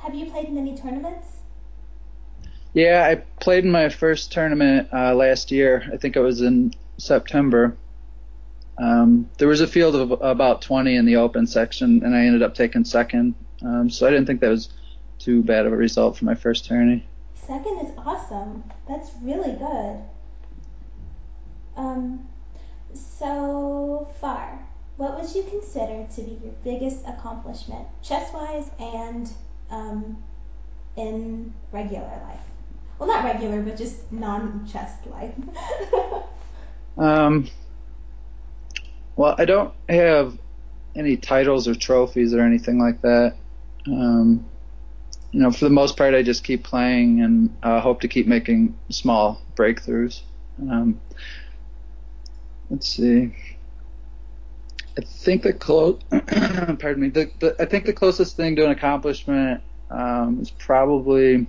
Have you played in any tournaments? Yeah, I played in my first tournament last year. I think it was in September. There was a field of about 20 in the open section, and I ended up taking second. So I didn't think that was too bad of a result for my first tourney. Second is awesome. That's really good. Um, so far, what would you consider to be your biggest accomplishment, chess-wise and in regular life? Well, not regular, but just non-chess life. Um, well, I don't have any titles or trophies or anything like that. Um, for the most part, I just keep playing and hope to keep making small breakthroughs. Um, let's see. I think pardon me. I think the closest thing to an accomplishment is probably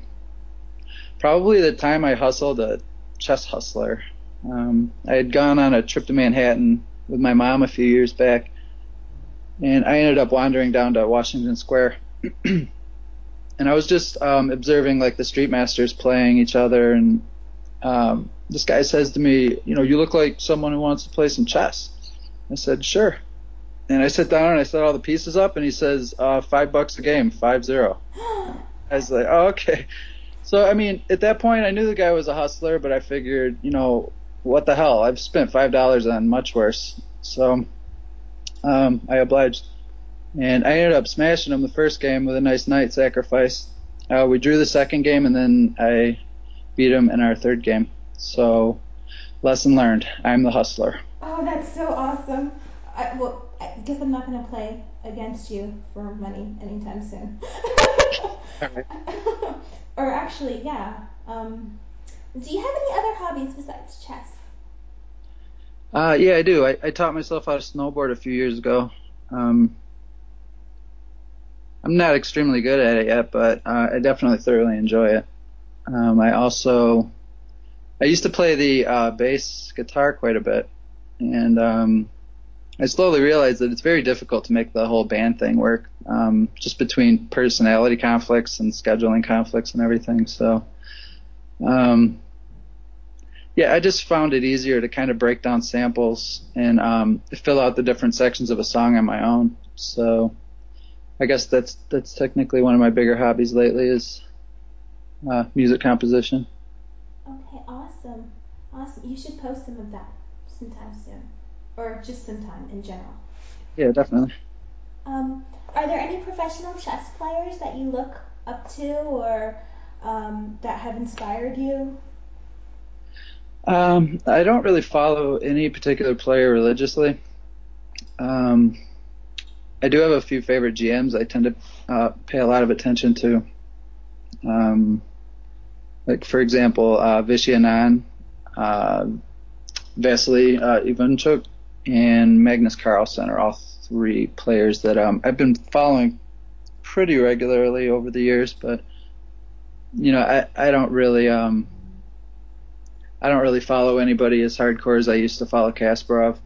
the time I hustled a chess hustler. I had gone on a trip to Manhattan with my mom a few years back, and I ended up wandering down to Washington Square. And I was just observing like the street masters playing each other, and this guy says to me, you look like someone who wants to play some chess. I said, sure. And I sit down and I set all the pieces up, and he says, $5 a game, 5-0. I was like, oh, okay. So, I mean, at that point, I knew the guy was a hustler, but I figured, what the hell? I've spent $5 on much worse. So, I obliged. And I ended up smashing him the first game with a nice knight sacrifice. We drew the second game, and then I beat him in our third game. So, lesson learned. I'm the hustler. Oh, that's so awesome. I guess I'm not going to play against you for money anytime soon. All right. Or actually, yeah. Do you have any other hobbies besides chess? Yeah, I do. I taught myself how to snowboard a few years ago. Um, I'm not extremely good at it yet, but I definitely thoroughly enjoy it. I used to play the bass guitar quite a bit, and I slowly realized that it's very difficult to make the whole band thing work, just between personality conflicts and scheduling conflicts and everything. So, um, yeah, I just found it easier to kind of break down samples and fill out the different sections of a song on my own. So, I guess that's technically one of my bigger hobbies lately is music composition. Okay, awesome. Awesome. You should post some of that sometime soon. Or just sometime in general. Yeah, definitely. Are there any professional chess players that you look up to or that have inspired you? I don't really follow any particular player religiously. Um, I do have a few favorite GMs I tend to pay a lot of attention to. Um, like, for example, Vishy Anand, uh, Vasily Ivanchuk, and Magnus Carlsen are all three players that I've been following pretty regularly over the years. But I don't really follow anybody as hardcore as I used to follow Kasparov.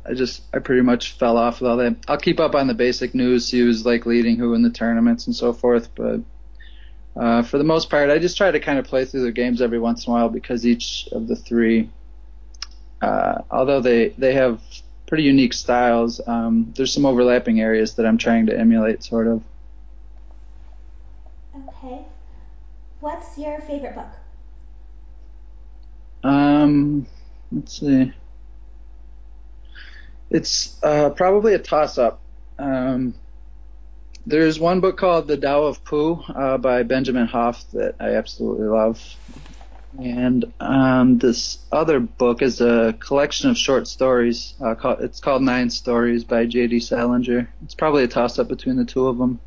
I pretty much fell off with all that. I'll keep up on the basic news, see who's like leading who in the tournaments and so forth. But for the most part, I just try to kind of play through their games every once in a while because each of the three, although they have pretty unique styles, there's some overlapping areas that I'm trying to emulate, sort of. Okay. What's your favorite book? Let's see. It's probably a toss-up. Um, there's one book called The Tao of Pooh by Benjamin Hoff that I absolutely love. And this other book is a collection of short stories. It's called Nine Stories by J.D. Salinger. It's probably a toss-up between the two of them.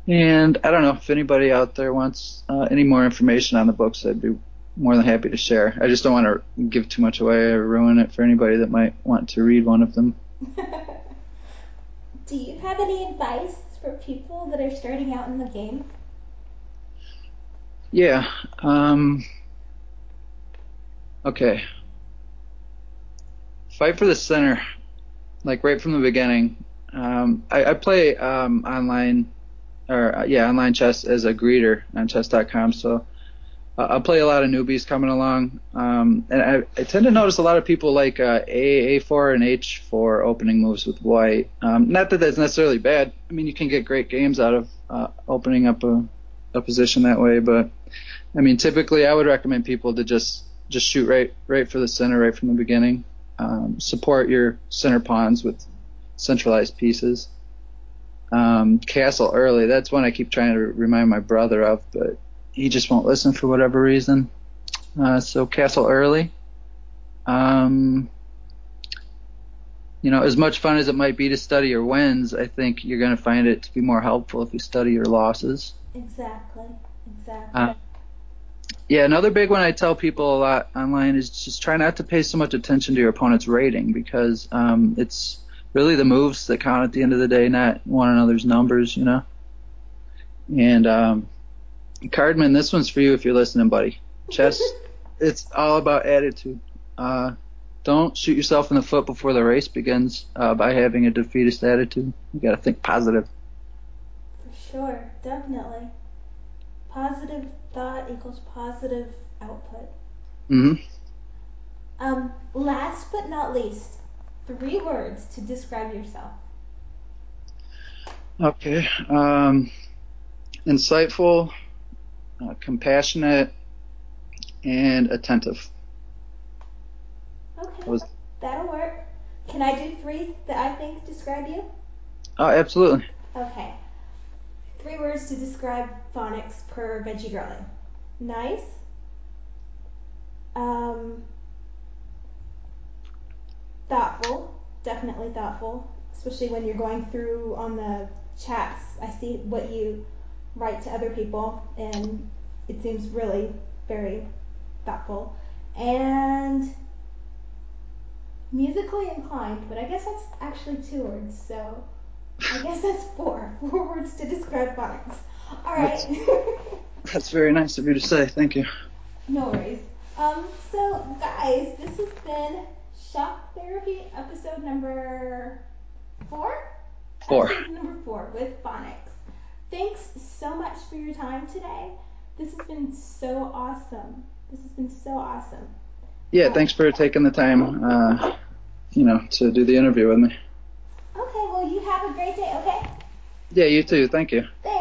And I don't know if anybody out there wants any more information on the books, I'd be more than happy to share. I just don't want to give too much away or ruin it for anybody that might want to read one of them. Do you have any advice for people that are starting out in the game? Yeah. Okay. Fight for the center, like right from the beginning. I play online online chess as a greeter on chess.com. So I play a lot of newbies coming along, and I tend to notice a lot of people like A4 and H4 opening moves with white. Not that that's necessarily bad. I mean, you can get great games out of opening up a position that way, but I mean, typically I would recommend people to just shoot right for the center right from the beginning. Support your center pawns with centralized pieces. Castle early, that's one I keep trying to remind my brother of, but he just won't listen for whatever reason. So castle early. As much fun as it might be to study your wins, I think you're going to find it to be more helpful if you study your losses. Exactly. Yeah, another big one I tell people a lot online is just try not to pay so much attention to your opponent's rating, because it's really the moves that count at the end of the day, not one another's numbers, And Cardman, this one's for you if you're listening, buddy. Chess, it's all about attitude. Don't shoot yourself in the foot before the race begins by having a defeatist attitude. You got to think positive. For sure, definitely. Positive thought equals positive output. Mm-hmm. Last but not least, 3 words to describe yourself. Okay. Insightful, compassionate, and attentive. Okay, that'll work. Can I do 3 that I think describe you? Oh, absolutely. Okay. 3 words to describe Fonix per Veggie Girlie. Nice. Thoughtful. Definitely thoughtful. Especially when you're going through on the chats. I see what you write to other people, and it seems really very thoughtful. And musically inclined, but I guess that's actually 2 words, so I guess that's 4 words to describe Fonix. All right. That's very nice of you to say. Thank you. No worries. So guys, this has been SchachTherapy episode number 4? 4. Episode number 4 with Fonix. Thanks so much for your time today. This has been so awesome. Yeah, thanks for taking the time, to do the interview with me. Okay, well, you have a great day, okay? Yeah, you too. Thank you. Thanks.